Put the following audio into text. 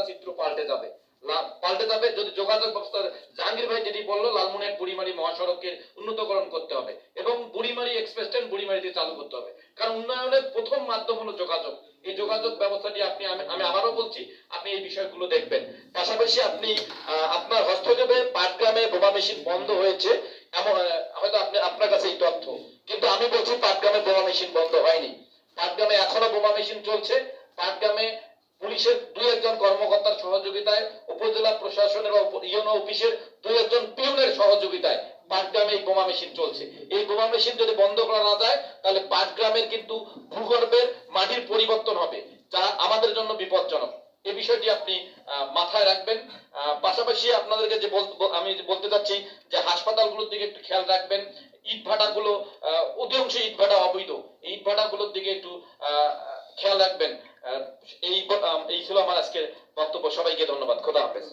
চিত্র পাল্টে যাবে যদি যোগাযোগ ব্যবস্থা জাহাঙ্গীর ভাই যেটি বললো লালমনিরহাট বুড়িমারি মহাসড়কের উন্নতকরণ করতে হবে এবং বুড়িমারি এক্সপ্রেস ট্রেন বুড়িমারিতে চালু করতে হবে, কারণ উন্নয়নের প্রথম মাধ্যম হলো যোগাযোগ। এই যোগাযোগ ব্যবস্থাটি আমি আবারও বলছি, আপনি এই বিষয়গুলো দেখবেন। পাশাপাশি আপনি আপনার হস্তক্ষেপে পাটগ্রামে বোমা মেশিন বন্ধ হয়েছে, এমন হয়তো আপনার কাছে এই তথ্য, কিন্তু আমি বলছি পাটগ্রামে বোমা মেশিন বন্ধ হয়নি। পাটগ্রামে এখনো বোমা মেশিন চলছে। পাটগ্রামে পুলিশের 2-1 কর্মকর্তার সহযোগিতায়, উপজেলা প্রশাসনের ইউনো অফিসের 2-1 পিউনের সহযোগিতায় পাটগ্রামে এই বোমা মেশিন চলছে। এই বোমা মেশিন যদি বন্ধ করা না যায় তাহলে পাটগ্রামের কিন্তু ভূগর্ভের মাটির পরিবর্তন হবে, যা আমাদের জন্য বিপজ্জনক। এই বিষয়টি আপনি মাথায় রাখবেন। পাশাপাশি আপনাদেরকে যে আমি বলতে চাচ্ছি যে হাসপাতালগুলোর দিকে একটু খেয়াল রাখবেন। ইট ভাটাগুলো অধিকাংশ ইট ভাটা অবৈধ, এই ইট ভাটাগুলোর দিকে একটু খেয়াল রাখবেন। এই ছিল আমার আজকের বক্তব্য। সবাইকে ধন্যবাদ। খোদা হাফেজ।